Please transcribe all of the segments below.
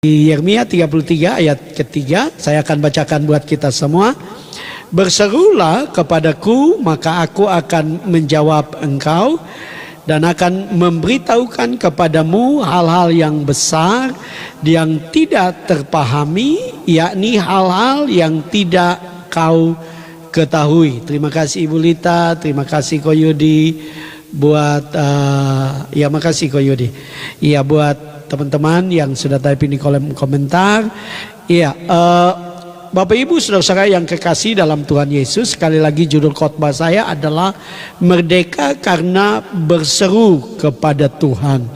Yeremia 33 ayat ketiga, saya akan bacakan buat kita semua. Berserulah kepadaku, maka aku akan menjawab engkau dan akan memberitahukan kepadamu hal-hal yang besar yang tidak terpahami, yakni hal-hal yang tidak kau ketahui. Terima kasih Ibu Lita, terima kasih Ko Yudi buat ya makasih Ko Yudi. Iya, buat teman-teman yang sudah type di kolom komentar. Iya, Bapak Ibu saudara-saudara yang kekasih dalam Tuhan Yesus, sekali lagi judul khotbah saya adalah Merdeka karena Berseru kepada Tuhan.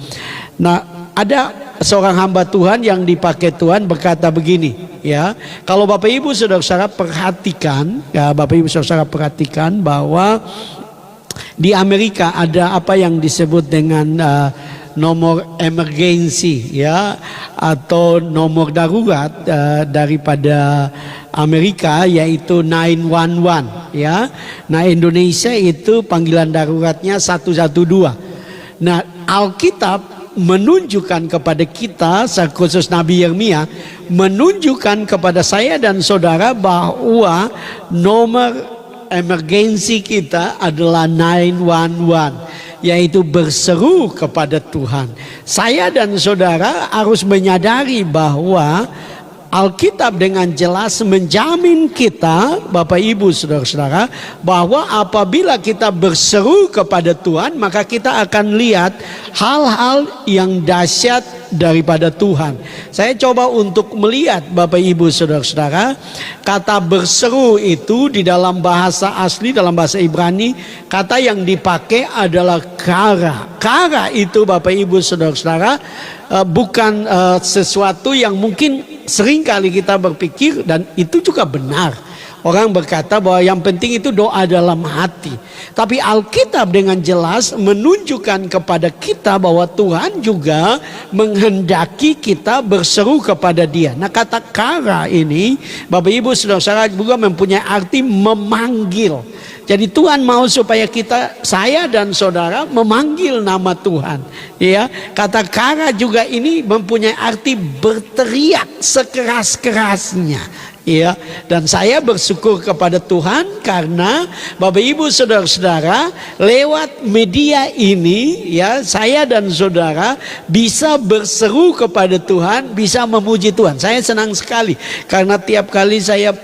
Nah, ada seorang hamba Tuhan yang dipakai Tuhan berkata begini, ya. Kalau Bapak Ibu saudara-saudara perhatikan, ya Bapak Ibu saudara-saudara perhatikan bahwa di Amerika ada apa yang disebut dengan nomor emergency, ya, atau nomor darurat daripada Amerika, yaitu 911, ya. Nah, Indonesia itu panggilan daruratnya 112. Nah, Alkitab menunjukkan kepada kita, khusus Nabi Yeremia menunjukkan kepada saya dan saudara bahwa nomor emergensi kita adalah 911, yaitu berseru kepada Tuhan. Saya dan saudara harus menyadari bahwa Alkitab dengan jelas menjamin kita, Bapak Ibu saudara-saudara, bahwa apabila kita berseru kepada Tuhan, maka kita akan lihat hal-hal yang dahsyat daripada Tuhan. Saya coba untuk melihat Bapak Ibu saudara-saudara, kata berseru itu di dalam bahasa asli, dalam bahasa Ibrani, kata yang dipakai adalah kara. Kara itu Bapak Ibu saudara-saudara bukan sesuatu yang mungkin seringkali kita berpikir, dan itu juga benar. Orang berkata bahwa yang penting itu doa dalam hati. Tapi Alkitab dengan jelas menunjukkan kepada kita bahwa Tuhan juga menghendaki kita berseru kepada Dia. Nah, kata kara ini Bapak Ibu saudara-saudara juga mempunyai arti memanggil. Jadi Tuhan mau supaya kita, saya dan saudara memanggil nama Tuhan. Ya, kata kara juga ini mempunyai arti berteriak sekeras-kerasnya. Ya, dan saya bersyukur kepada Tuhan karena Bapak Ibu saudara-saudara, lewat media ini, ya, saya dan saudara bisa berseru kepada Tuhan, bisa memuji Tuhan. Saya senang sekali karena tiap kali saya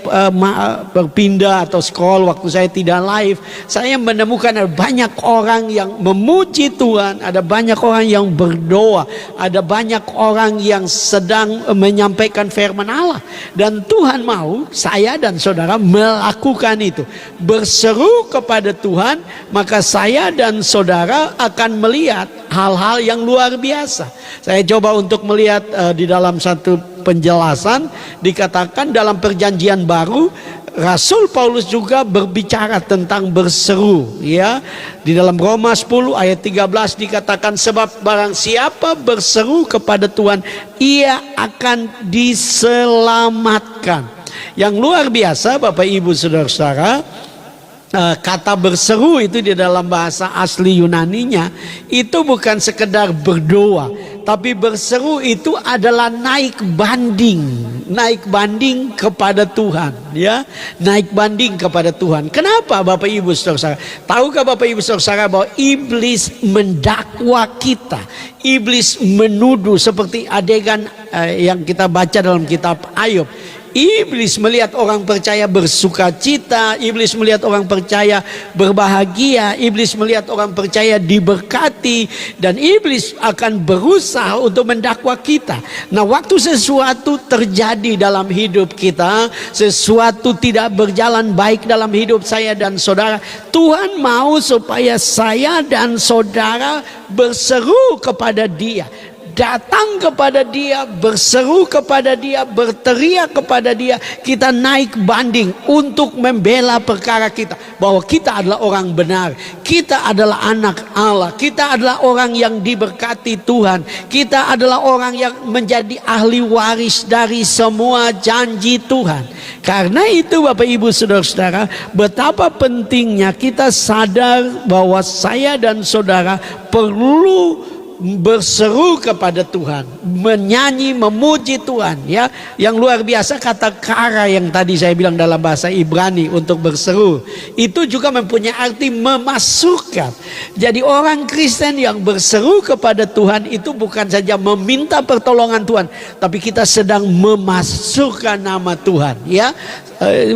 berpindah atau scroll waktu saya tidak live, saya menemukan ada banyak orang yang memuji Tuhan, ada banyak orang yang berdoa, ada banyak orang yang sedang menyampaikan firman Allah, dan Tuhan mau saya dan saudara melakukan itu, berseru kepada Tuhan, maka saya dan saudara akan melihat hal-hal yang luar biasa. Saya coba untuk melihat di dalam satu penjelasan, dikatakan dalam perjanjian baru Rasul Paulus juga berbicara tentang berseru, ya. Di dalam Roma 10 ayat 13 dikatakan, sebab barang siapa berseru kepada Tuhan, ia akan diselamatkan. Yang luar biasa Bapak Ibu saudara-saudara, kata berseru itu di dalam bahasa asli Yunaninya itu bukan sekedar berdoa, tapi berseru itu adalah naik banding kepada Tuhan, ya, naik banding kepada Tuhan. Kenapa Bapak Ibu saudara-saudara? Tahukah Bapak Ibu saudara-saudara bahwa iblis mendakwa kita, iblis menuduh, seperti adegan yang kita baca dalam kitab Ayub. Iblis melihat orang percaya bersuka cita, iblis melihat orang percaya berbahagia, iblis melihat orang percaya diberkati, dan iblis akan berusaha untuk mendakwa kita. Nah, waktu sesuatu terjadi dalam hidup kita, sesuatu tidak berjalan baik dalam hidup saya dan saudara, Tuhan mau supaya saya dan saudara berseru kepada Dia, datang kepada Dia, berseru kepada Dia, berteriak kepada Dia. Kita naik banding untuk membela perkara kita, bahwa kita adalah orang benar, kita adalah anak Allah, kita adalah orang yang diberkati Tuhan, kita adalah orang yang menjadi ahli waris dari semua janji Tuhan. Karena itu Bapak Ibu saudara-saudara, betapa pentingnya kita sadar bahwa saya dan saudara perlu berseru kepada Tuhan, menyanyi, memuji Tuhan, ya. Yang luar biasa kata kara yang tadi saya bilang dalam bahasa Ibrani untuk berseru, itu juga mempunyai arti memasukkan. Jadi orang Kristen yang berseru kepada Tuhan itu bukan saja meminta pertolongan Tuhan, tapi kita sedang memasukkan nama Tuhan, ya.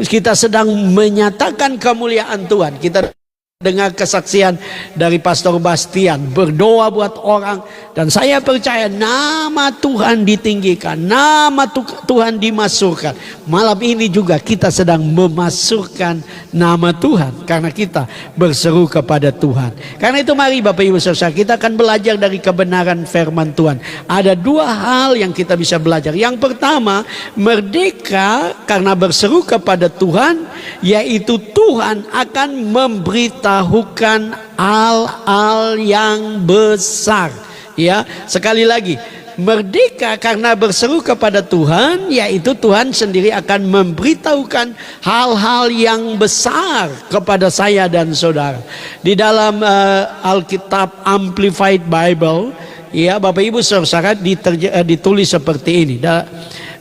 Kita sedang menyatakan kemuliaan Tuhan. Kita dengar kesaksian dari Pastor Bastian, berdoa buat orang, dan saya percaya nama Tuhan ditinggikan, nama Tuhan dimasukkan. Malam ini juga kita sedang memasukkan nama Tuhan karena kita berseru kepada Tuhan. Karena itu mari Bapak Ibu Saudara, kita akan belajar dari kebenaran firman Tuhan. Ada dua hal yang kita bisa belajar. Yang pertama, merdeka karena berseru kepada Tuhan, yaitu Tuhan akan memberitahukan hal-hal yang besar. Ya, sekali lagi, merdeka karena berseru kepada Tuhan, yaitu Tuhan sendiri akan memberitahukan hal-hal yang besar kepada saya dan saudara. Di dalam Alkitab Amplified Bible, ya Bapak Ibu saudara, ditulis seperti ini.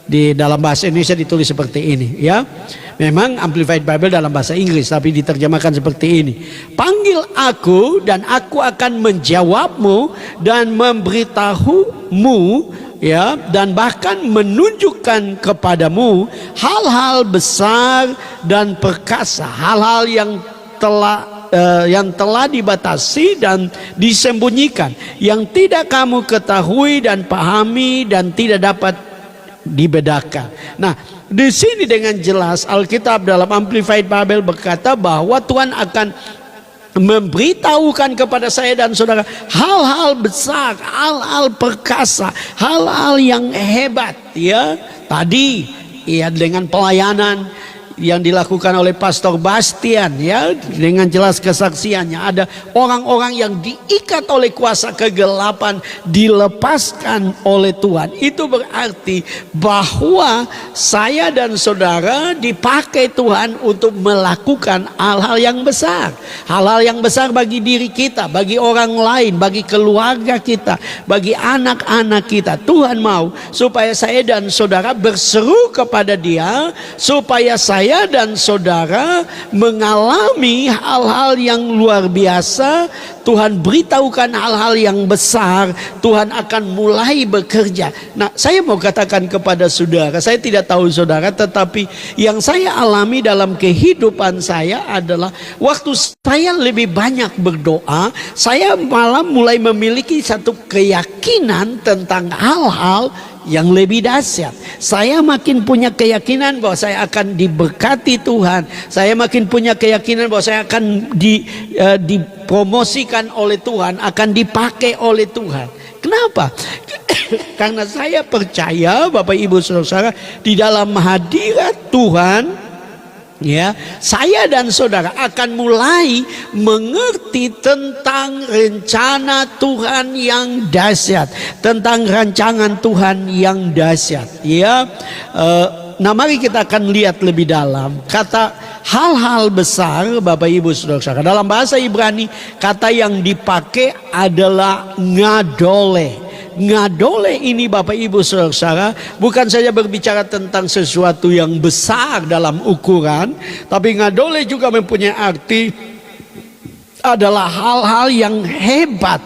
Di dalam bahasa Indonesia ditulis seperti ini, ya. Memang Amplified Bible dalam bahasa Inggris, tapi diterjemahkan seperti ini. Panggil aku dan aku akan menjawabmu dan memberitahumu, ya, dan bahkan menunjukkan kepadamu hal-hal besar dan perkasa, hal-hal yang telah dibatasi dan disembunyikan, yang tidak kamu ketahui dan pahami dan tidak dapat dibedakan. Nah, di sini dengan jelas Alkitab dalam Amplified Bible berkata bahwa Tuhan akan memberitahukan kepada saya dan saudara hal-hal besar, hal-hal perkasa, hal-hal yang hebat, ya. Tadi, ya, dengan pelayanan yang dilakukan oleh Pastor Bastian, ya, dengan jelas kesaksiannya, ada orang-orang yang diikat oleh kuasa kegelapan dilepaskan oleh Tuhan. Itu berarti bahwa saya dan saudara dipakai Tuhan untuk melakukan hal-hal yang besar, hal-hal yang besar bagi diri kita, bagi orang lain, bagi keluarga kita, bagi anak-anak kita. Tuhan mau supaya saya dan saudara berseru kepada Dia, supaya saya dan saudara mengalami hal-hal yang luar biasa. Tuhan beritahukan hal-hal yang besar. Tuhan akan mulai bekerja. Nah, saya mau katakan kepada saudara, saya tidak tahu saudara, tetapi yang saya alami dalam kehidupan saya adalah waktu saya lebih banyak berdoa, saya malah mulai memiliki satu keyakinan tentang hal-hal yang lebih dahsyat. Saya makin punya keyakinan bahwa saya akan diberkati Tuhan. Saya makin punya keyakinan bahwa saya akan dipromosikan oleh Tuhan, akan dipakai oleh Tuhan. Kenapa? Karena saya percaya Bapak Ibu Saudara, di dalam hadirat Tuhan, ya, saya dan saudara akan mulai mengerti tentang rencana Tuhan yang dahsyat, tentang rancangan Tuhan yang dahsyat, ya. Nah, mari kita akan lihat lebih dalam kata hal-hal besar. Bapak Ibu saudara, dalam bahasa Ibrani kata yang dipakai adalah ngadole. Ngadole ini Bapak Ibu saudara, bukan saja berbicara tentang sesuatu yang besar dalam ukuran, tapi ngadole juga mempunyai arti adalah hal-hal yang hebat,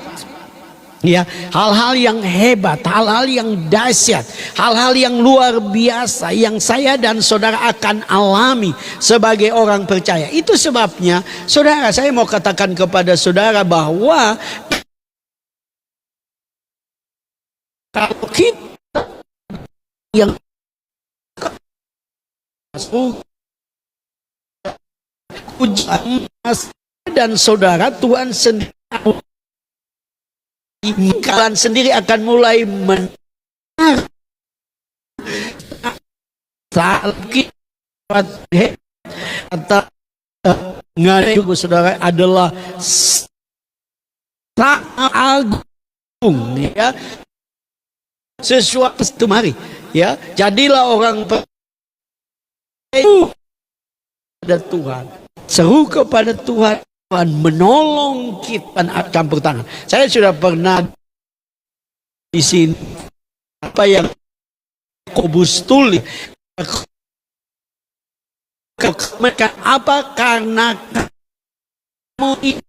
ya, hal-hal yang hebat, hal-hal yang dahsyat, hal-hal yang luar biasa yang saya dan saudara akan alami sebagai orang percaya. Itu sebabnya saudara, saya mau katakan kepada saudara bahwa kalau kita yang ujian dan saudara, Tuhan sendiri akan mulai mendengar kata ngadu saudara adalah sangat agung, ya. Sesuatu itu mari, ya, jadilah orang pada Tuhan, seru kepada Tuhan, Tuhan menolong kita campur tangan. Saya sudah pernah di sini apa yang Yakobus tulis. Mereka apa? Karena kamu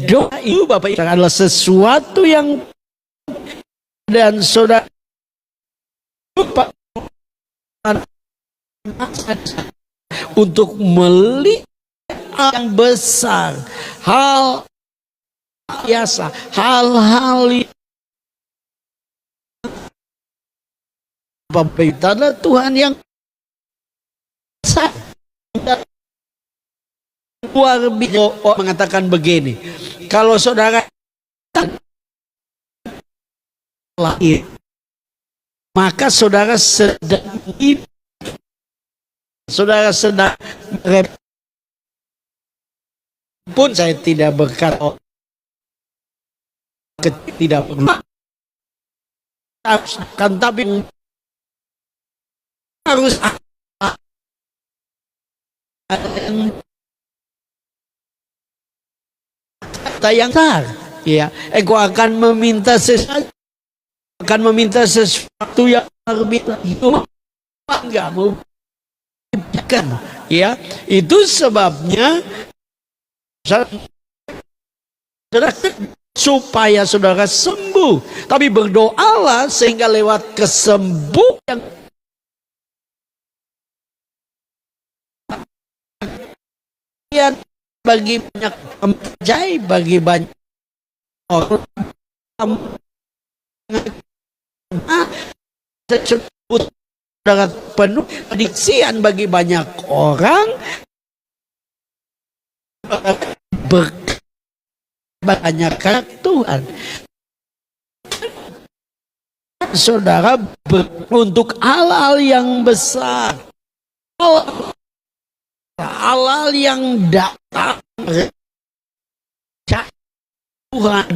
doa itu Bapak Ibu adalah sesuatu yang dan saudara untuk melihat yang besar, hal biasa, hal-hal Bapak Ibu adalah Tuhan yang besar. Luar biasa mengatakan begini, kalau saudara lahir, maka saudara sedang pun saya tidak berkata tidak perlu kan, tapi harus yang besar, ya. Engkau akan meminta sesuatu, yang berbeda. Itu enggak mau kan, ya. Itu sebabnya supaya saudara sembuh. Tapi berdoalah sehingga lewat kesembuhan yang bagi banyak percaya, bagi banyak orang tersebut dengan penuh kediksian bagi banyak orang banyak Tuhan. Saudara untuk hal-hal yang besar, hal-hal yang datang Tuhan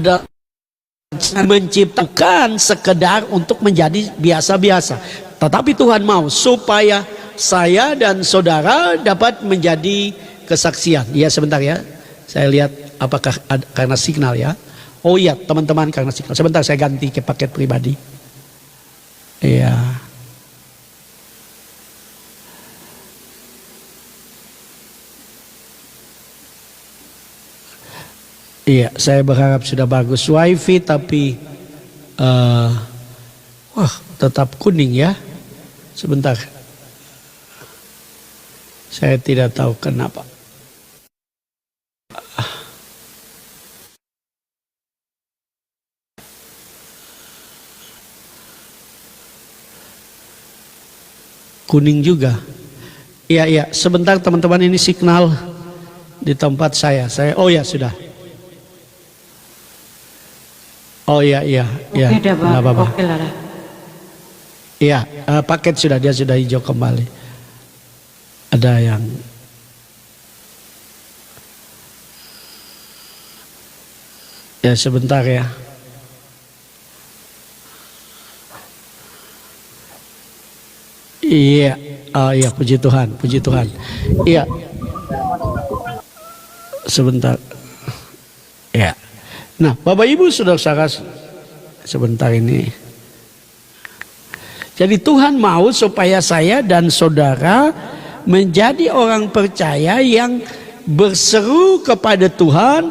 menciptakan sekedar untuk menjadi biasa-biasa, tetapi Tuhan mau supaya saya dan saudara dapat menjadi kesaksian. Ya, sebentar ya, saya lihat apakah ada, karena signal ya. Oh iya teman-teman, karena signal. Sebentar saya ganti ke paket pribadi. Iya. Iya, saya berharap sudah bagus wifi, tapi wah tetap kuning ya. Sebentar, saya tidak tahu kenapa. Kuning juga. Iya, iya, sebentar teman-teman, ini signal di tempat saya. Oh ya sudah. Oh iya, iya, iya. Oke, apa-apa. Oke lah. Iya, paket dia sudah hijau kembali. Ada yang ya sebentar ya. Iya, iya, puji Tuhan, puji Tuhan. Iya, sebentar. Ya. Nah, Bapak Ibu saudara-saudara, sebentar ini. Jadi Tuhan mau supaya saya dan saudara menjadi orang percaya yang berseru kepada Tuhan,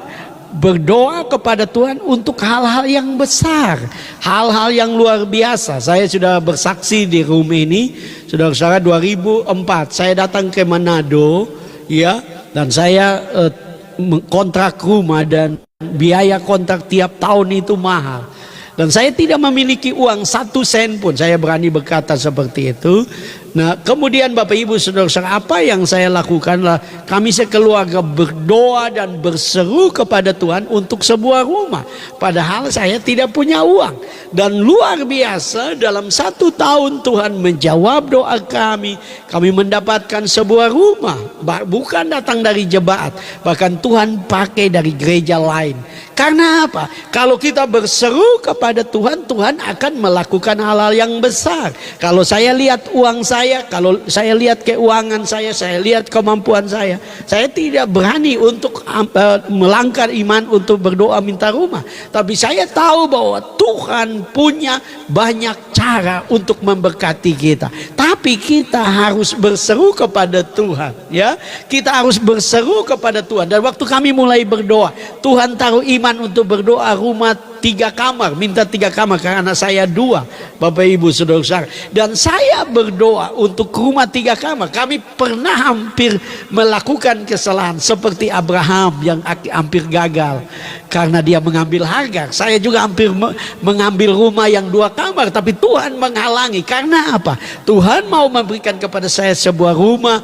berdoa kepada Tuhan untuk hal-hal yang besar, hal-hal yang luar biasa. Saya sudah bersaksi di room ini, saudara-saudara, 2004 saya datang ke Manado, ya, dan saya kontrak rumah dan biaya kontrak tiap tahun itu mahal. Dan saya tidak memiliki uang 1 sen pun, saya berani berkata seperti itu. Nah, kemudian Bapak Ibu saudara-saudara, apa yang saya lakukanlah, kami sekeluarga berdoa dan berseru kepada Tuhan untuk sebuah rumah. Padahal saya tidak punya uang. Dan luar biasa, dalam 1 tahun Tuhan menjawab doa kami. Kami mendapatkan sebuah rumah, bukan datang dari jemaat, bahkan Tuhan pakai dari gereja lain. Karena apa? Kalau kita berseru kepada Tuhan, Tuhan akan melakukan hal-hal yang besar. Kalau saya lihat uang saya saya, kalau saya lihat keuangan saya lihat kemampuan saya tidak berani untuk melanggar iman untuk berdoa minta rumah. Tapi saya tahu bahwa Tuhan punya banyak cara untuk memberkati kita. Tapi kita harus berseru kepada Tuhan, ya. Kita harus berseru kepada Tuhan. Dan waktu kami mulai berdoa, Tuhan taruh iman untuk berdoa rumah 3 kamar, minta 3 kamar karena saya 2, Bapak Ibu Saudara. Dan saya berdoa untuk rumah 3 kamar. Kami pernah hampir melakukan kesalahan seperti Abraham yang hampir gagal karena dia mengambil Hagar. Saya juga hampir mengambil rumah yang 2 kamar, tapi Tuhan menghalangi. Karena apa? Tuhan mau memberikan kepada saya sebuah rumah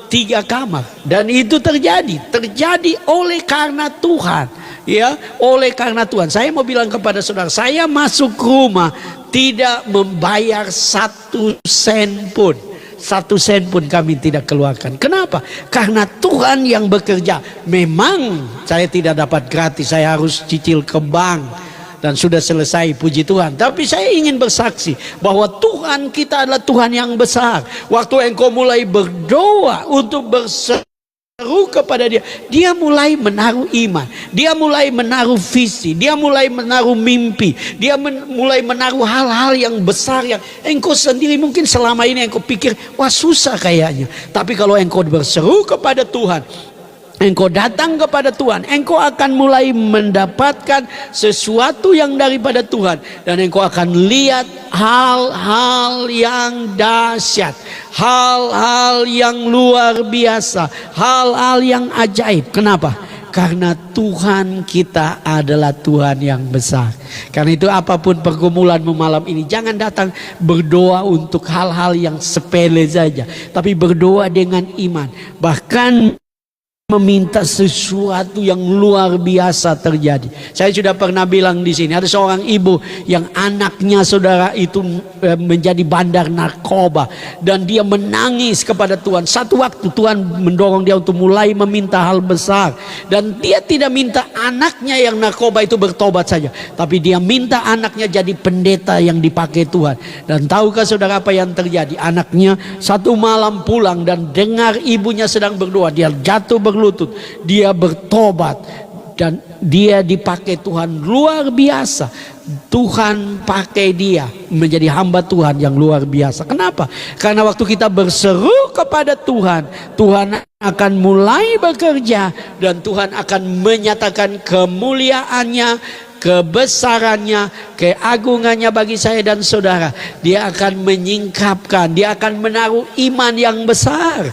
3 kamar, dan itu terjadi oleh karena Tuhan, ya, oleh karena Tuhan. Saya mau bilang kepada saudara, saya masuk rumah tidak membayar 1 sen pun. 1 sen pun kami tidak keluarkan. Kenapa? Karena Tuhan yang bekerja. Memang saya tidak dapat gratis, saya harus cicil ke bank. Dan sudah selesai, puji Tuhan. Tapi saya ingin bersaksi bahwa Tuhan kita adalah Tuhan yang besar. Waktu engkau mulai berdoa untuk berseru kepada dia, dia mulai menaruh iman, dia mulai menaruh visi, dia mulai menaruh mimpi, dia mulai menaruh hal-hal yang besar yang engkau sendiri mungkin selama ini engkau pikir, wah susah kayaknya. Tapi kalau engkau berseru kepada Tuhan, engkau datang kepada Tuhan, engkau akan mulai mendapatkan sesuatu yang daripada Tuhan. Dan engkau akan lihat hal-hal yang dahsyat, hal-hal yang luar biasa, hal-hal yang ajaib. Kenapa? Karena Tuhan kita adalah Tuhan yang besar. Karena itu apapun pergumulanmu malam ini, jangan datang berdoa untuk hal-hal yang sepele saja, tapi berdoa dengan iman. Bahkan meminta sesuatu yang luar biasa terjadi. Saya sudah pernah bilang di sini, ada seorang ibu yang anaknya saudara itu menjadi bandar narkoba, dan dia menangis kepada Tuhan. Satu waktu Tuhan mendorong dia untuk mulai meminta hal besar, dan dia tidak minta anaknya yang narkoba itu bertobat saja, tapi dia minta anaknya jadi pendeta yang dipakai Tuhan. Dan tahukah saudara apa yang terjadi? Anaknya satu malam pulang dan dengar ibunya sedang berdoa, dia jatuh berlutut, dia bertobat, dan dia dipakai Tuhan luar biasa. Tuhan pakai dia menjadi hamba Tuhan yang luar biasa. Kenapa? Karena waktu kita berseru kepada Tuhan, Tuhan akan mulai bekerja, dan Tuhan akan menyatakan kemuliaannya, kebesarannya, keagungannya bagi saya dan saudara. Dia akan menyingkapkan, dia akan menaruh iman yang besar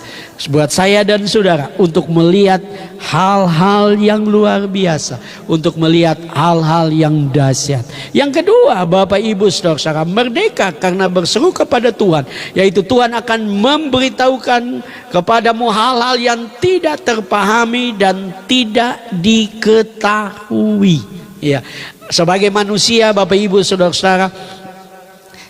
buat saya dan saudara untuk melihat hal-hal yang luar biasa, untuk melihat hal-hal yang dahsyat. Yang kedua, Bapak Ibu Saudara, merdeka karena berseru kepada Tuhan, yaitu Tuhan akan memberitahukan kepadamu hal-hal yang tidak terpahami dan tidak diketahui. Ya, sebagai manusia, Bapak Ibu Saudara,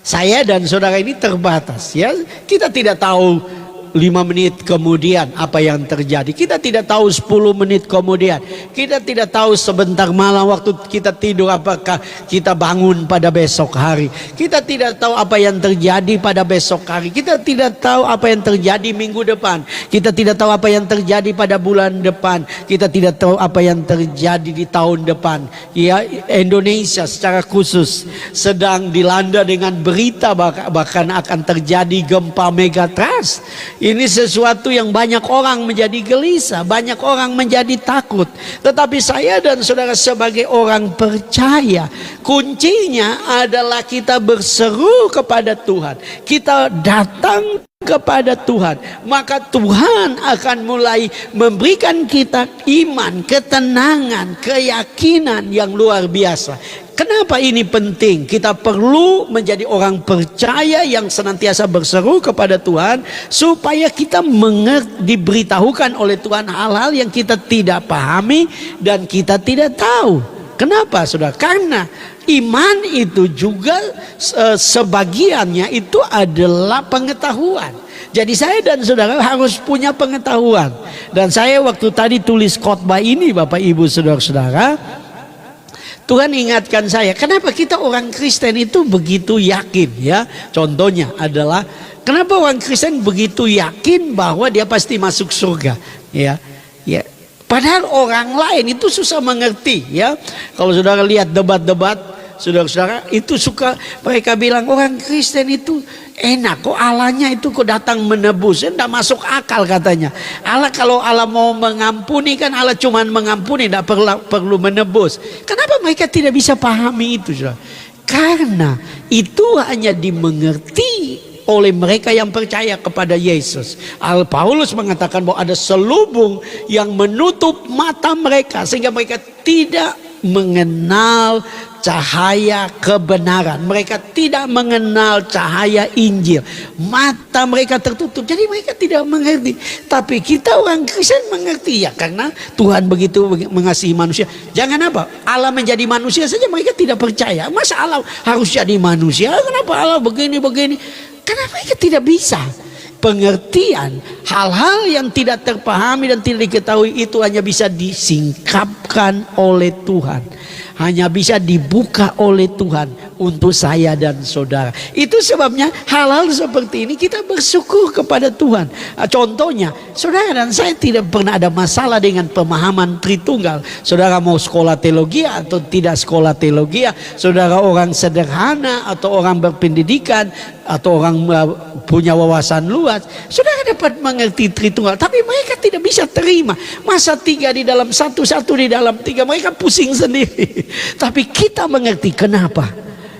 saya dan saudara ini terbatas, ya. Kita tidak tahu 5 menit kemudian apa yang terjadi. Kita tidak tahu 10 menit kemudian. Kita tidak tahu sebentar malam waktu kita tidur apakah kita bangun pada besok hari. Kita tidak tahu apa yang terjadi pada besok hari. Kita tidak tahu apa yang terjadi minggu depan. Kita tidak tahu apa yang terjadi pada bulan depan. Kita tidak tahu apa yang terjadi di tahun depan. Ya, Indonesia secara khusus sedang dilanda dengan berita bahkan akan terjadi gempa megatrust. Ini sesuatu yang banyak orang menjadi gelisah, banyak orang menjadi takut. Tetapi saya dan saudara sebagai orang percaya, kuncinya adalah kita berseru kepada Tuhan. Kita datang kepada Tuhan, maka Tuhan akan mulai memberikan kita iman, ketenangan, keyakinan yang luar biasa. Kenapa ini penting? Kita perlu menjadi orang percaya yang senantiasa berseru kepada Tuhan, supaya kita diberitahukan oleh Tuhan hal-hal yang kita tidak pahami dan kita tidak tahu. Kenapa, saudara? Karena iman itu juga sebagiannya itu adalah pengetahuan. Jadi saya dan saudara harus punya pengetahuan. Dan saya waktu tadi tulis khotbah ini, Bapak Ibu Saudara-saudara, Tuhan ingatkan saya, kenapa kita orang Kristen itu begitu yakin, ya? Contohnya adalah Kenapa orang Kristen begitu yakin bahwa dia pasti masuk surga? Ya, ya. Padahal orang lain itu susah mengerti. Ya, kalau saudara lihat debat-debat, saudara-saudara itu suka mereka bilang orang Kristen itu enak kok, Allahnya itu kok datang menebus, tidak masuk akal katanya. Allah kalau Allah mau mengampuni kan Allah cuma mengampuni, tidak perlu menebus. Kenapa mereka tidak bisa pahami itu, saudara? Karena itu hanya dimengerti oleh mereka yang percaya kepada Yesus. Paulus mengatakan bahwa ada selubung yang menutup mata mereka sehingga mereka tidak mengenal cahaya kebenaran. Mereka tidak mengenal cahaya Injil. Mata mereka tertutup, jadi mereka tidak mengerti. Tapi kita orang Kristen mengerti, ya, karena Tuhan begitu mengasihi manusia. Jangan apa, Allah menjadi manusia saja mereka tidak percaya. Masa Allah harus jadi manusia? Kenapa Allah begini-begini? Karena mereka tidak bisa. Pengertian hal-hal yang tidak terpahami dan tidak diketahui itu hanya bisa disingkapkan oleh Tuhan, hanya bisa dibuka oleh Tuhan untuk saya dan saudara. Itu sebabnya hal-hal seperti ini kita bersyukur kepada Tuhan. Contohnya, saudara dan saya tidak pernah ada masalah dengan pemahaman Tritunggal. Saudara mau sekolah teologi atau tidak sekolah teologi, saudara orang sederhana atau orang berpendidikan atau orang punya wawasan luas, saudara dapat mengerti Tritunggal. Tapi mereka tidak bisa terima masa 3 di dalam 1, 1 di dalam 3. Mereka pusing sendiri. Tapi kita mengerti. Kenapa?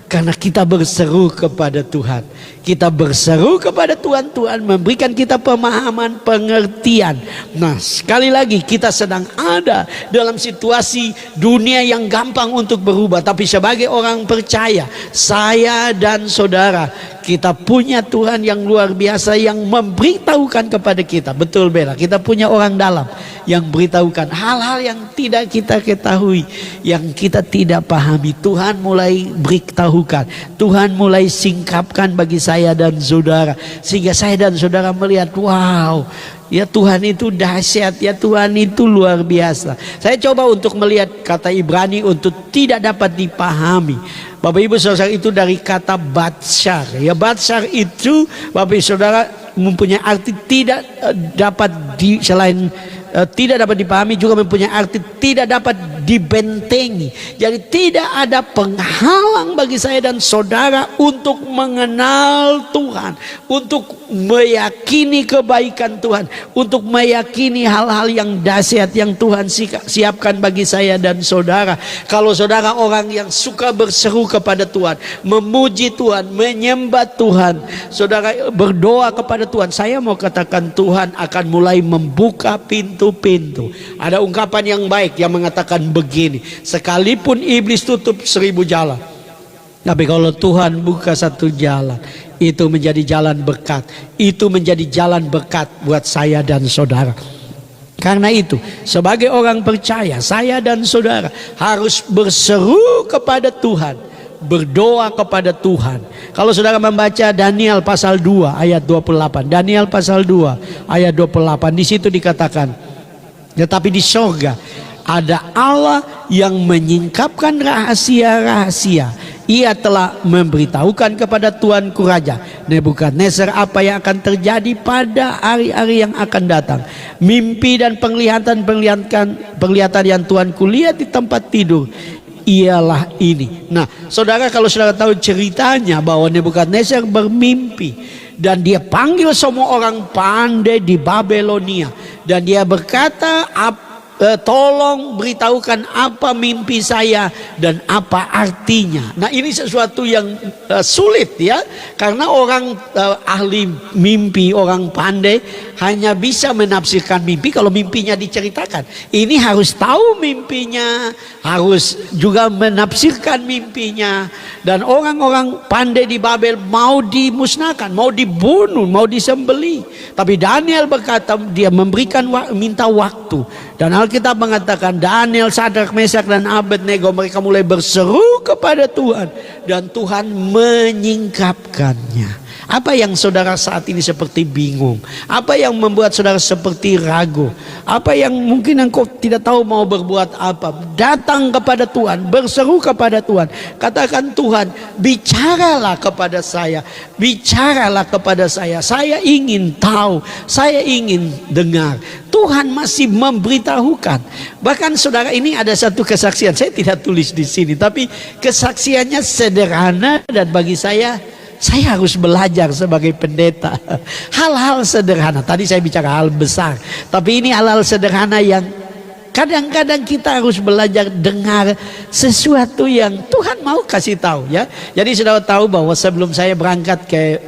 Karena kita berseru kepada Tuhan. Kita berseru kepada Tuhan, Tuhan memberikan kita pemahaman, pengertian. Nah, sekali lagi kita sedang ada dalam situasi dunia yang gampang untuk berubah. Tapi sebagai orang percaya, saya dan saudara, kita punya Tuhan yang luar biasa yang memberitahukan kepada kita. Betul Bella, kita punya orang dalam yang beritahukan hal-hal yang tidak kita ketahui, yang kita tidak pahami. Tuhan mulai beritahukan, Tuhan mulai singkapkan bagi saya dan saudara, sehingga saya dan saudara melihat, wow, ya Tuhan itu dahsyat, ya Tuhan itu luar biasa. Saya coba untuk melihat kata Ibrani untuk tidak dapat dipahami. Bapak Ibu saudara, itu dari kata batsyar. Ya, batsyar itu Bapak Ibu saudara mempunyai arti tidak dapat selain tidak dapat dipahami, juga mempunyai arti tidak dapat dibentengi. Jadi tidak ada penghalang bagi saya dan saudara untuk mengenal Tuhan, untuk meyakini kebaikan Tuhan, untuk meyakini hal-hal yang dahsyat yang Tuhan siapkan bagi saya dan saudara. Kalau saudara orang yang suka berseru kepada Tuhan, memuji Tuhan, menyembah Tuhan, saudara berdoa kepada Tuhan, saya mau katakan Tuhan akan mulai membuka pintu. Ada ungkapan yang baik yang mengatakan begini, sekalipun iblis tutup 1000 jalan, tapi kalau Tuhan buka satu jalan, itu menjadi jalan berkat. Itu menjadi jalan berkat buat saya dan saudara. Karena itu, sebagai orang percaya, saya dan saudara harus berseru kepada Tuhan, berdoa kepada Tuhan. Kalau saudara membaca Daniel pasal 2 ayat 28, Daniel pasal 2 ayat 28, di situ dikatakan, tetapi di sorga ada Allah yang menyingkapkan rahasia-rahasia. Ia telah memberitahukan kepada tuanku Raja Nebukadnezar apa yang akan terjadi pada hari-hari yang akan datang. Mimpi dan penglihatan yang tuanku lihat di tempat tidur ialah ini. Nah, saudara, kalau saudara tahu ceritanya bahwa Nebukadnezar bermimpi dan dia panggil semua orang pandai di Babelonia, dan dia berkata, tolong beritahukan apa mimpi saya dan apa artinya. Nah, ini sesuatu yang sulit, ya, karena orang ahli mimpi, orang pandai hanya bisa menafsirkan mimpi kalau mimpinya diceritakan. Ini harus tahu mimpinya, harus juga menafsirkan mimpinya. Dan orang-orang pandai di Babel mau dimusnahkan, mau dibunuh, mau disembelih. Tapi Daniel berkata, dia minta waktu. Dan Alkitab mengatakan Daniel, Sadrak, Mesak dan Abednego, mereka mulai berseru kepada Tuhan, dan Tuhan menyingkapkannya. Apa yang saudara saat ini seperti bingung? Apa yang membuat saudara seperti ragu? Apa yang mungkin engkau tidak tahu mau berbuat apa? Datang kepada Tuhan, berseru kepada Tuhan. Katakan, Tuhan, bicaralah kepada saya. Bicaralah kepada saya. Saya ingin tahu, saya ingin dengar. Tuhan masih memberitahukan. Bahkan saudara, ini ada satu kesaksian. Saya tidak tulis di sini, tapi kesaksiannya sederhana dan bagi saya harus belajar sebagai pendeta. Hal-hal sederhana. Tadi saya bicara hal besar, tapi ini hal-hal sederhana yang kadang-kadang kita harus belajar dengar sesuatu yang Tuhan mau kasih tahu, ya. Jadi saudara tahu bahwa sebelum saya berangkat ke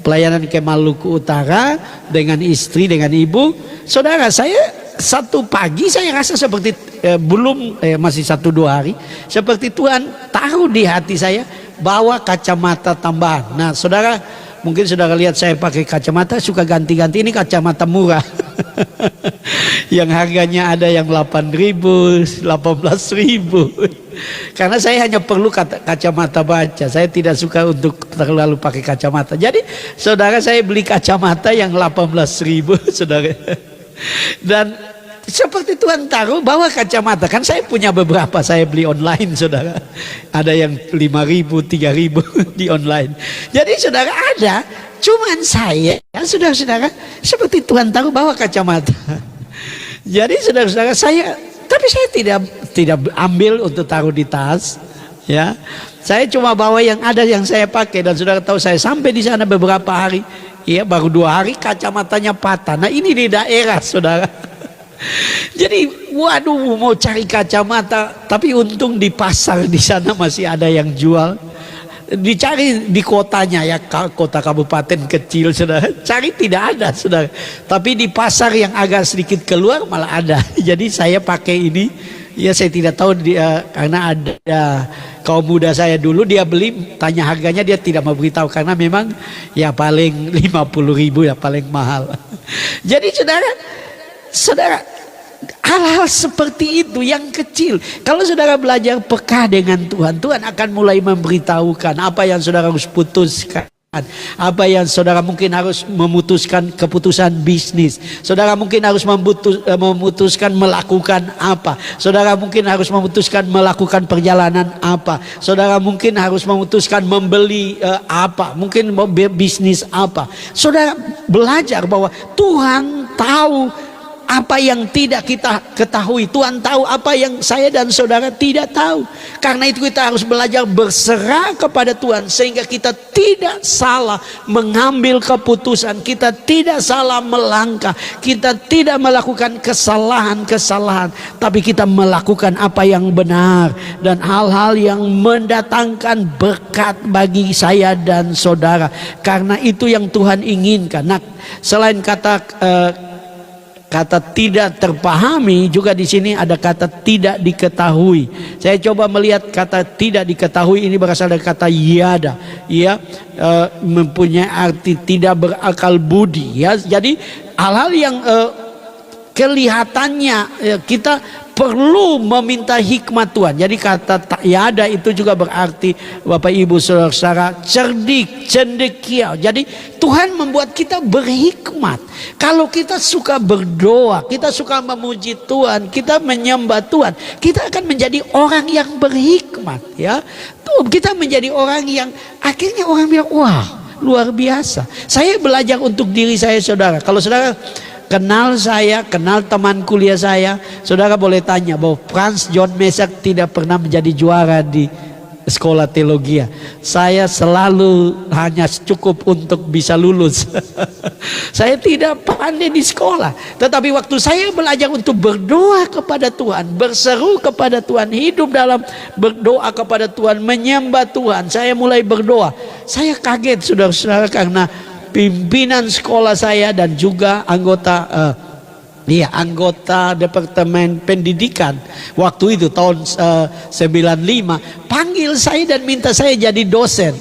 pelayanan ke Maluku Utara dengan istri, dengan ibu, saudara, saya satu pagi saya rasa seperti masih 1-2 hari, seperti Tuhan taruh di hati saya bawa kacamata tambahan. Nah saudara, mungkin saudara lihat saya pakai kacamata, suka ganti-ganti. Ini kacamata murah yang harganya ada yang 8.000, 18.000. Karena saya hanya perlu kacamata baca. Saya tidak suka untuk terlalu pakai kacamata. Jadi saudara, saya beli kacamata yang 18.000, saudara. Dan seperti Tuhan taruh bawa kacamata. Kan saya punya beberapa, saya beli online, saudara. Ada yang 5.000, 3.000 di online. Jadi saudara, ada. Cuman saya, saudara-saudara, seperti Tuhan taruh bawa kacamata. Jadi saudara-saudara, tapi saya tidak ambil untuk taruh di tas, ya. Saya cuma bawa yang ada yang saya pakai. Dan saudara tahu, saya sampai di sana beberapa hari, ya, baru 2 hari kacamatanya patah. Nah ini di daerah, saudara. Jadi waduh, mau cari kacamata, tapi untung di pasar di sana masih ada yang jual. Dicari di kotanya, ya, kota kabupaten kecil, saudara, cari tidak ada, saudara. Tapi di pasar yang agak sedikit keluar malah ada. Jadi saya pakai ini, ya. Saya tidak tahu karena ada kaum muda saya dulu, dia beli, tanya harganya, dia tidak mau beritahu karena memang ya paling 50.000, ya paling mahal. Jadi saudara, hal-hal seperti itu yang kecil, kalau saudara belajar peka dengan Tuhan, Tuhan akan mulai memberitahukan apa yang saudara harus putuskan, apa yang saudara mungkin harus memutuskan keputusan bisnis. Saudara mungkin harus memutuskan melakukan apa. Saudara mungkin harus memutuskan melakukan perjalanan apa. Saudara mungkin harus memutuskan membeli apa. Mungkin bisnis apa. Saudara belajar bahwa Tuhan tahu apa yang tidak kita ketahui. Tuhan tahu apa yang saya dan saudara tidak tahu. Karena itu kita harus belajar berserah kepada Tuhan, sehingga kita tidak salah mengambil keputusan, kita tidak salah melangkah, kita tidak melakukan kesalahan-kesalahan, tapi kita melakukan apa yang benar dan hal-hal yang mendatangkan berkat bagi saya dan saudara. Karena itu yang Tuhan inginkan. Nah, selain kata tidak terpahami, juga di sini ada kata tidak diketahui. Saya coba melihat kata tidak diketahui ini berasal dari kata yada, ya, mempunyai arti tidak berakal budi, ya. Jadi hal-hal yang kelihatannya kita perlu meminta hikmat Tuhan. Jadi kata yada itu juga berarti, Bapak Ibu saudara, cerdik, cendekia. Jadi Tuhan membuat kita berhikmat. Kalau kita suka berdoa, kita suka memuji Tuhan, kita menyembah Tuhan, kita akan menjadi orang yang berhikmat, ya. Tuh, kita menjadi orang yang akhirnya orang bilang, wah, luar biasa. Saya belajar untuk diri saya, saudara. Kalau saudara kenal saya, kenal teman kuliah saya, saudara boleh tanya bahwa Franz John Mesak tidak pernah menjadi juara di sekolah teologi. Saya selalu hanya cukup untuk bisa lulus. Saya tidak pandai di sekolah, tetapi waktu saya belajar untuk berdoa kepada Tuhan, berseru kepada Tuhan, hidup dalam berdoa kepada Tuhan, menyembah Tuhan, saya mulai berdoa. Saya kaget, saudara-saudara, karena pimpinan sekolah saya dan juga anggota Departemen Pendidikan waktu itu tahun 95 panggil saya dan minta saya jadi dosen.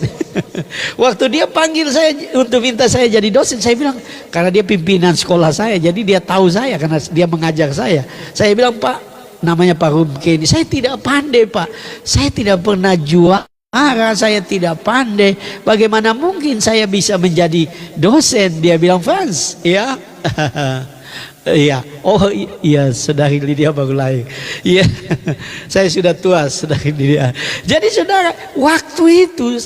Waktu dia panggil saya untuk minta saya jadi dosen, saya bilang, karena dia pimpinan sekolah saya, jadi dia tahu saya karena dia mengajar saya. Saya bilang, Pak, namanya Pak Rumke ini, saya tidak pandai, Pak, saya tidak pernah juara saya tidak pandai. Bagaimana mungkin saya bisa menjadi dosen? Dia bilang, Franz, ya. Iya, oh iya, saudari Lydia baru lahir. Iya, saya sudah tua, saudari Lydia. Jadi saudara, waktu itu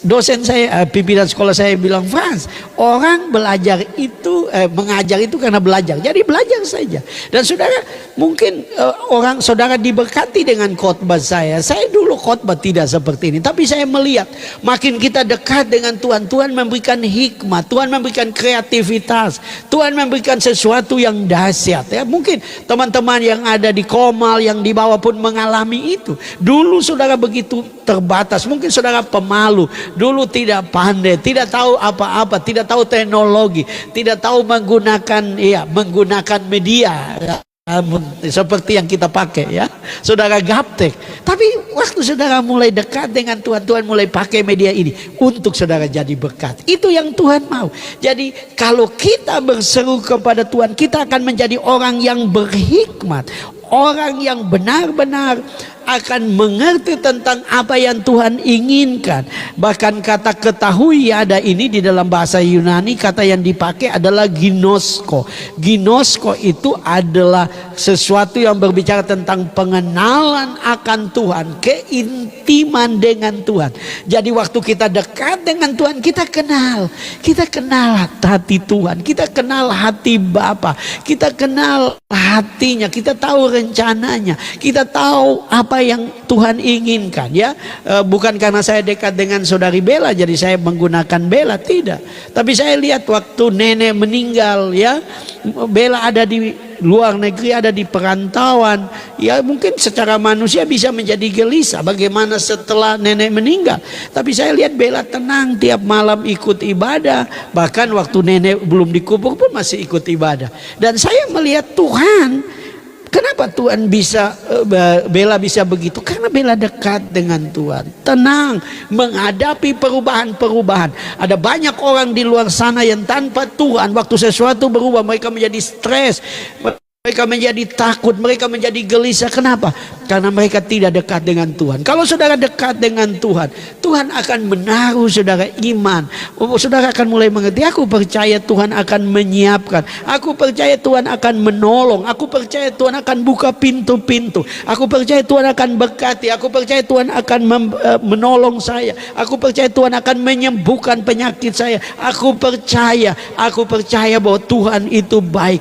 dosen saya, pimpinan sekolah saya bilang, Franz, orang belajar itu, mengajar itu karena belajar. Jadi belajar saja. Dan saudara, mungkin orang saudara diberkati dengan khotbah saya. Saya dulu khotbah tidak seperti ini, tapi saya melihat makin kita dekat dengan Tuhan, Tuhan memberikan hikmat, Tuhan memberikan kreativitas, Tuhan memberikan sesuatu yang dahsyat. Ya, mungkin teman-teman yang ada di Komal, yang di bawah pun mengalami itu. Dulu saudara begitu terbatas, mungkin saudara pemalu. Dulu tidak pandai, tidak tahu apa-apa, tidak tahu teknologi, tidak tahu menggunakan media seperti yang kita pakai, ya. Saudara gaptek. Tapi waktu saudara mulai dekat dengan Tuhan, Tuhan mulai pakai media ini untuk saudara jadi berkat. Itu yang Tuhan mau. Jadi kalau kita berseru kepada Tuhan, kita akan menjadi orang yang berhikmat, orang yang benar-benar akan mengerti tentang apa yang Tuhan inginkan. Bahkan kata ketahui ada ini di dalam bahasa Yunani, kata yang dipakai adalah ginosko. Ginosko itu adalah sesuatu yang berbicara tentang pengenalan akan Tuhan, keintiman dengan Tuhan. Jadi waktu kita dekat dengan Tuhan, kita kenal hati Tuhan, kita kenal hati Bapa, kita kenal hatinya, kita tahu rencananya, kita tahu apa yang Tuhan inginkan, ya. Bukan karena saya dekat dengan saudari Bella jadi saya menggunakan Bella, tidak. Tapi saya lihat waktu nenek meninggal, ya, Bella ada di luar negeri, ada di perantauan, ya, mungkin secara manusia bisa menjadi gelisah bagaimana setelah nenek meninggal. Tapi saya lihat Bella tenang, tiap malam ikut ibadah, bahkan waktu nenek belum dikubur pun masih ikut ibadah. Dan saya melihat Tuhan. Kenapa Tuhan bisa, Bella bisa begitu? Karena Bella dekat dengan Tuhan, tenang menghadapi perubahan-perubahan. Ada banyak orang di luar sana yang tanpa Tuhan, waktu sesuatu berubah mereka menjadi stres, mereka menjadi takut, mereka menjadi gelisah. Kenapa? Karena mereka tidak dekat dengan Tuhan. Kalau saudara dekat dengan Tuhan, Tuhan akan menaruh saudara iman. Saudara akan mulai mengerti, aku percaya Tuhan akan menyiapkan, aku percaya Tuhan akan menolong, aku percaya Tuhan akan buka pintu-pintu, aku percaya Tuhan akan berkati, aku percaya Tuhan akan menolong saya, aku percaya Tuhan akan menyembuhkan penyakit saya, aku percaya bahwa Tuhan itu baik.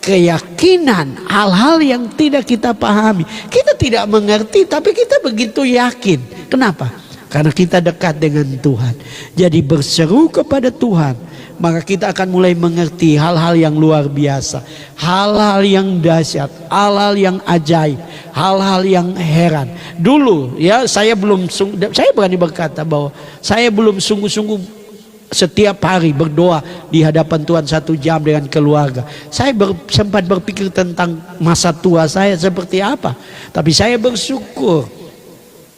Keyakinan hal-hal yang tidak kita pahami, kita tidak mengerti, tapi kita begitu yakin. Kenapa? Karena kita dekat dengan Tuhan. Jadi berseru kepada Tuhan, maka kita akan mulai mengerti hal-hal yang luar biasa, hal-hal yang dahsyat, hal-hal yang ajaib, hal-hal yang heran. Dulu, ya, saya berani berkata bahwa saya belum sungguh-sungguh setiap hari berdoa di hadapan Tuhan 1 jam dengan keluarga. Saya sempat berpikir tentang masa tua saya seperti apa. Tapi saya bersyukur,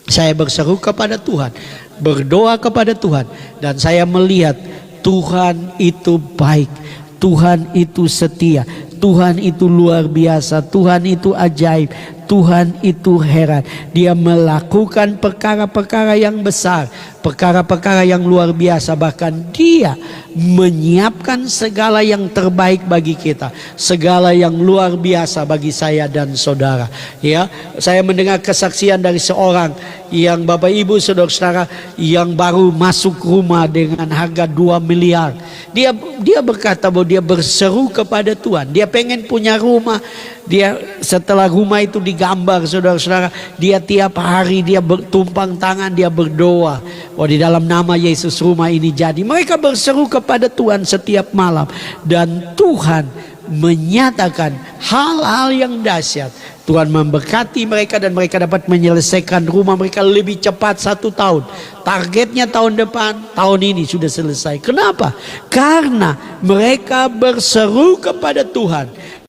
saya berseru kepada Tuhan, berdoa kepada Tuhan, dan saya melihat Tuhan itu baik, Tuhan itu setia, Tuhan itu luar biasa, Tuhan itu ajaib, Tuhan itu heran. Dia melakukan perkara-perkara yang besar, perkara-perkara yang luar biasa. Bahkan dia menyiapkan segala yang terbaik bagi kita, segala yang luar biasa bagi saya dan saudara. Ya, saya mendengar kesaksian dari seorang yang Bapak Ibu saudara-saudara yang baru masuk rumah dengan harga 2 miliar. Dia berkata bahwa dia berseru kepada Tuhan. Dia pengen punya rumah. Dia setelah rumah itu digambar saudara-saudara, dia tiap hari dia bertumpang tangan, dia berdoa, oh di dalam nama Yesus rumah ini jadi. Mereka berseru kepada Tuhan setiap malam, dan Tuhan menyatakan hal-hal yang dahsyat. Tuhan memberkati mereka dan mereka dapat menyelesaikan rumah mereka lebih cepat 1 tahun. Targetnya tahun depan, tahun ini sudah selesai. Kenapa? Karena mereka berseru kepada Tuhan.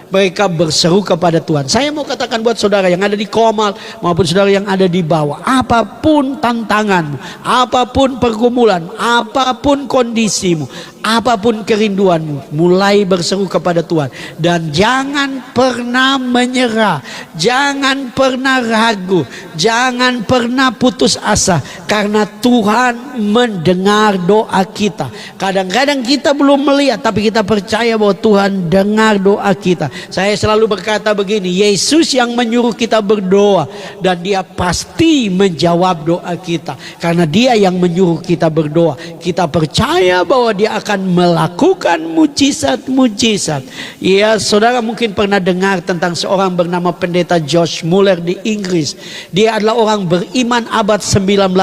Mereka berseru kepada Tuhan. Saya mau katakan buat saudara yang ada di Komal maupun saudara yang ada di bawah, apapun tantanganmu, apapun pergumulan, apapun kondisimu, apapun kerinduanmu, mulai berseru kepada Tuhan. Dan jangan pernah menyerah, jangan pernah ragu, jangan pernah putus asa, karena Tuhan mendengar doa kita. Kadang-kadang kita belum melihat, tapi kita percaya bahwa Tuhan dengar doa kita. Saya selalu berkata begini, Yesus yang menyuruh kita berdoa, dan dia pasti menjawab doa kita, karena dia yang menyuruh kita berdoa. Kita percaya bahwa dia akan melakukan mujizat-mujizat. Ya, saudara mungkin pernah dengar tentang seorang bernama Pendeta George Muller di Inggris. Dia adalah orang beriman abad 19.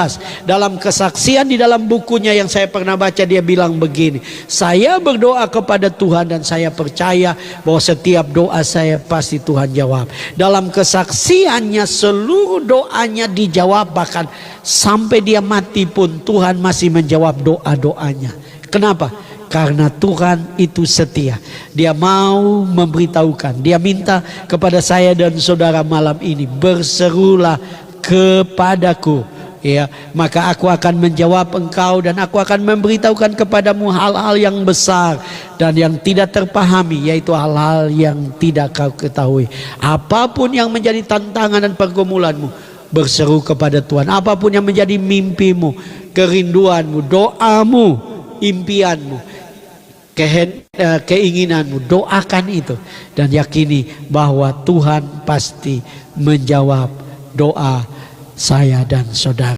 Dalam kesaksian di dalam bukunya yang saya pernah baca, dia bilang begini, saya berdoa kepada Tuhan dan saya percaya bahwa setiap doa saya pasti Tuhan jawab. Dalam kesaksiannya seluruh doanya dijawab, bahkan sampai dia mati pun Tuhan masih menjawab doa-doanya. Kenapa? Karena Tuhan itu setia. Dia mau memberitahukan. Dia minta kepada saya dan saudara malam ini, berserulah kepadaku, ya, maka aku akan menjawab engkau, dan aku akan memberitahukan kepadamu hal-hal yang besar dan yang tidak terpahami, yaitu hal-hal yang tidak kau ketahui. Apapun yang menjadi tantangan dan pergumulanmu, berseru kepada Tuhan. Apapun yang menjadi mimpimu, kerinduanmu, doamu, impianmu, keinginanmu, doakan itu dan yakini bahwa Tuhan pasti menjawab doa saya dan saudara.